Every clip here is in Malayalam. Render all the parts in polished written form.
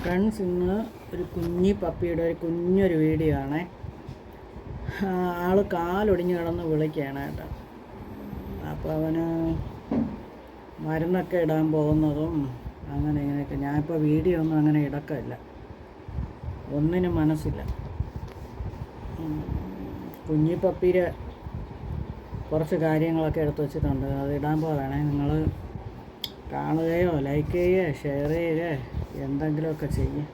ഫ്രണ്ട്സ്, ഇന്ന് ഒരു കുഞ്ഞി പപ്പിയുടെ ഒരു കുഞ്ഞൊരു വീഡിയോ ആണേ. ആൾ കാലൊടിഞ്ഞ് കിടന്ന് വിളിക്കുകയാണ് കേട്ടോ. അപ്പോൾ അവന് മരുന്നൊക്കെ ഇടാൻ പോകുന്നതും അങ്ങനെ ഇങ്ങനെയൊക്കെ. ഞാനിപ്പോൾ വീഡിയോ ഒന്നും അങ്ങനെ ഇടക്കമില്ല, ഒന്നിനും മനസ്സില്ല. കുഞ്ഞി പപ്പിയുടെ കുറച്ച് കാര്യങ്ങളൊക്കെ എടുത്ത് വെച്ചിട്ടുണ്ട്, അത് ഇടാൻ പോവുകയാണേ. നിങ്ങൾ കാണുകയോ ലൈക്ക് ചെയ്യുകയോ ഷെയർ ചെയ്യുകയോ എന്തെങ്കിലുമൊക്കെ ചെയ്യും.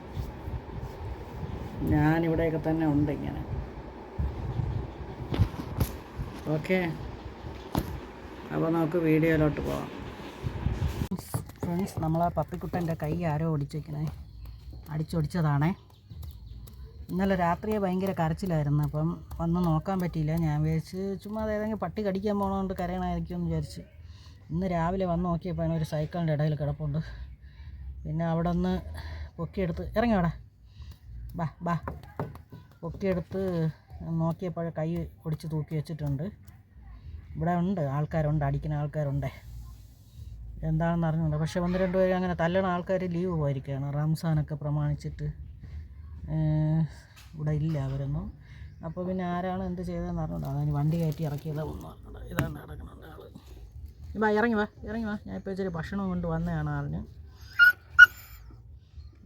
ഞാനിവിടെയൊക്കെ തന്നെ ഉണ്ട് ഇങ്ങനെ. ഓക്കെ, അപ്പോൾ നമുക്ക് വീഡിയോയിലോട്ട് പോവാം. ഫ്രണ്ട്സ്, നമ്മളാ പപ്പിക്കുട്ടൻ്റെ കൈ ആരോ അടിച്ചൊടിച്ചതാണേ. ഇന്നലെ രാത്രിയെ ഭയങ്കര കരച്ചിലായിരുന്നു, അപ്പം വന്ന് നോക്കാൻ പറ്റിയില്ല. ഞാൻ വിചാരിച്ച് ചുമ്മാ ഏതെങ്കിലും പട്ടി കടിക്കാൻ പോകണോണ്ട് കരയണമായിരിക്കും എന്ന് വിചാരിച്ച്. ഇന്ന് രാവിലെ വന്ന് നോക്കിയപ്പോൾ അതിനൊരു സൈക്കിളിൻ്റെ ഇടയിൽ കിടപ്പുണ്ട്. പിന്നെ അവിടെ നിന്ന് പൊക്കിയെടുത്ത് ഇറങ്ങി അവിടെ ബാ പൊക്കിയെടുത്ത് നോക്കിയപ്പോൾ കൈ ഒടിച്ച് തൂക്കി വെച്ചിട്ടുണ്ട്. ഇവിടെ ഉണ്ട് ആൾക്കാരുണ്ട്, അടിക്കുന്ന ആൾക്കാരുണ്ട്. എന്താണെന്ന് അറിഞ്ഞുണ്ട്. പക്ഷേ 1-2 പേര് അങ്ങനെ തല്ലണ ആൾക്കാർ ലീവ് പോയിരിക്കുകയാണ്. റംസാനൊക്കെ പ്രമാണിച്ചിട്ട് ഇവിടെ ഇല്ല അവരൊന്നും. അപ്പോൾ പിന്നെ ആരാണ് എന്ത് ചെയ്തതെന്ന് അറിഞ്ഞുണ്ട്. അതിന് വണ്ടി കയറ്റി ഇറക്കിയതാണ് ഒന്നും അറിഞ്ഞുണ്ട്. ഇതാണ് നടക്കുന്നുണ്ട് ആൾ. ഇറങ്ങി വാ. ഞാൻ ഇപ്പോൾ ഇച്ചിരി ഭക്ഷണം കൊണ്ട് വന്നതാണ് ആളിന്.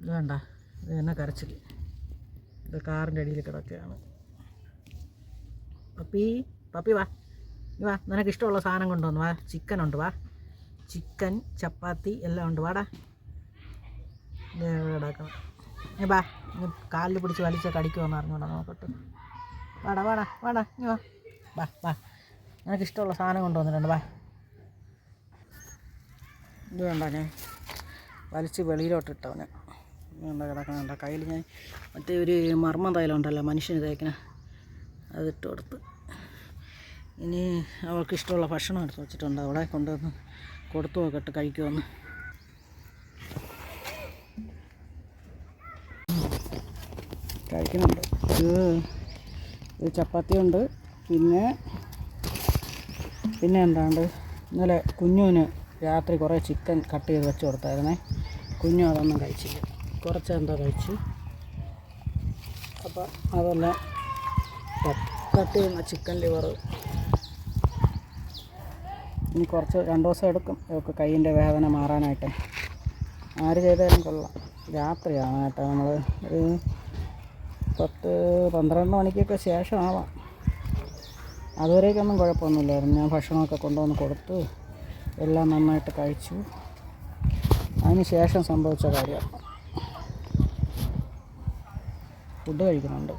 ഇത് വേണ്ട, ഇത് എന്നെ കരച്ചിൽ. ഇത് കാറിൻ്റെ അടിയിൽ കിടക്കുകയാണ്. പപ്പി വാ, നിനക്ക് ഇഷ്ടമുള്ള സാധനം കൊണ്ടുവന്നു വാ. ചിക്കൻ ഉണ്ട്, വാ. ചിക്കൻ, ചപ്പാത്തി എല്ലാം ഉണ്ട്, വാടാ. ഇത് കിടക്കണം. ബാ, കാലിൽ പിടിച്ച് വലിച്ച കടിക്കുമെന്ന് അറിഞ്ഞോടാ, നോക്കട്ടെ. വാടാ ഇനി വാ. നിനക്ക് ഇഷ്ടമുള്ള സാധനം കൊണ്ടുവന്നിട്ടുണ്ട്, വാ. ഇത് വേണ്ട, ഞാൻ വലിച്ച് വെളിയിലോട്ടിട്ടവന്. വേണ്ട കിടക്കണ കയ്യിൽ. ഞാൻ മറ്റേ ഒരു മർമ്മ തൈലം ഉണ്ടല്ലോ മനുഷ്യന് തേക്കണ, അതിട്ട് കൊടുത്ത്. ഇനി അവൾക്ക് ഇഷ്ടമുള്ള ഭക്ഷണം എടുത്ത് വെച്ചിട്ടുണ്ട്, അവിടെ കൊണ്ടുവന്ന് കൊടുത്തു നോക്കട്ടെ കഴിക്കുമെന്ന്. കഴിക്കുന്നുണ്ട്. ഇത് ചപ്പാത്തിയുണ്ട്. പിന്നെ എന്താണ്ട് ഇന്നലെ കുഞ്ഞുവിന് രാത്രി കുറേ ചിക്കൻ കട്ട് ചെയ്ത് വെച്ച് കൊടുത്തായിരുന്നേ. കുഞ്ഞു അതൊന്നും കഴിച്ചില്ല, കുറച്ചെന്തോ കഴിച്ചു. അപ്പോൾ അതെല്ലാം കട്ട് ചെയ്യുന്ന ചിക്കൻ ലിവർ ഇനി കുറച്ച് 2 ദിവസം എടുക്കും ഇവർക്ക് കൈയിൻ്റെ വേദന മാറാനായിട്ട്. ആര് ചെയ്താലും കൊള്ളാം. രാത്രിയാണ് കേട്ടോ, നമ്മൾ ഒരു 10-12 മണിക്കൊക്കെ ശേഷം ആവാം. അതുവരേക്കൊന്നും കുഴപ്പമൊന്നുമില്ലായിരുന്നു. ഞാൻ ഭക്ഷണമൊക്കെ കൊണ്ടുവന്ന് കൊടുത്ത് എല്ലാം നന്നായിട്ട് കഴിച്ചു. അതിന് ശേഷം സംഭവിച്ച കാര്യമാണ്. ഫുഡ് കഴിക്കുന്നുണ്ട്.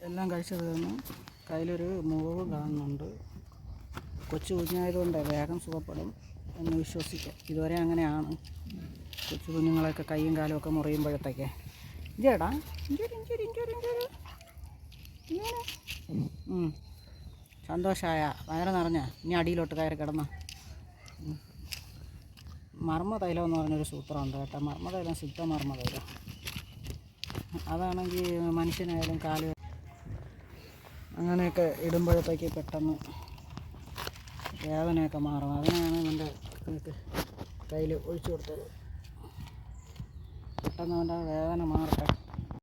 എല്ലാം കഴിച്ചു തീർന്നു. കയ്യിലൊരു മുറിവ് കാണുന്നുണ്ട്. കൊച്ചു കുഞ്ഞായതുകൊണ്ട് വേഗം സുഖപ്പെടും എന്ന് വിശ്വസിക്കാം. ഇതുവരെ അങ്ങനെയാണ്. കൊച്ചു കുഞ്ഞുങ്ങളൊക്കെ കൈയും കാലും ഒക്കെ മുറിയുമ്പോഴത്തേക്ക് ഇഞ്ചേടാ സന്തോഷമായ വയറ് നിറഞ്ഞ ഇനി അടിയിലോട്ട് കയറി കിടന്ന. മർമ്മ തൈലം എന്ന് പറഞ്ഞൊരു സൂത്രമുണ്ട് കേട്ടോ. മർമ്മ തൈലം, സിദ്ധമർമ്മ തൈലം. അതാണെങ്കിൽ മനുഷ്യനായാലും കാല് അങ്ങനെയൊക്കെ ഇടുമ്പോഴത്തേക്ക് പെട്ടെന്ന് വേദനയൊക്കെ മാറും. അതിനാണ് എൻ്റെ കയ്യിൽ ഒഴിച്ചു കൊടുത്തത്. പെട്ടെന്ന് അവൻ്റെ വേദന മാറട്ടെ.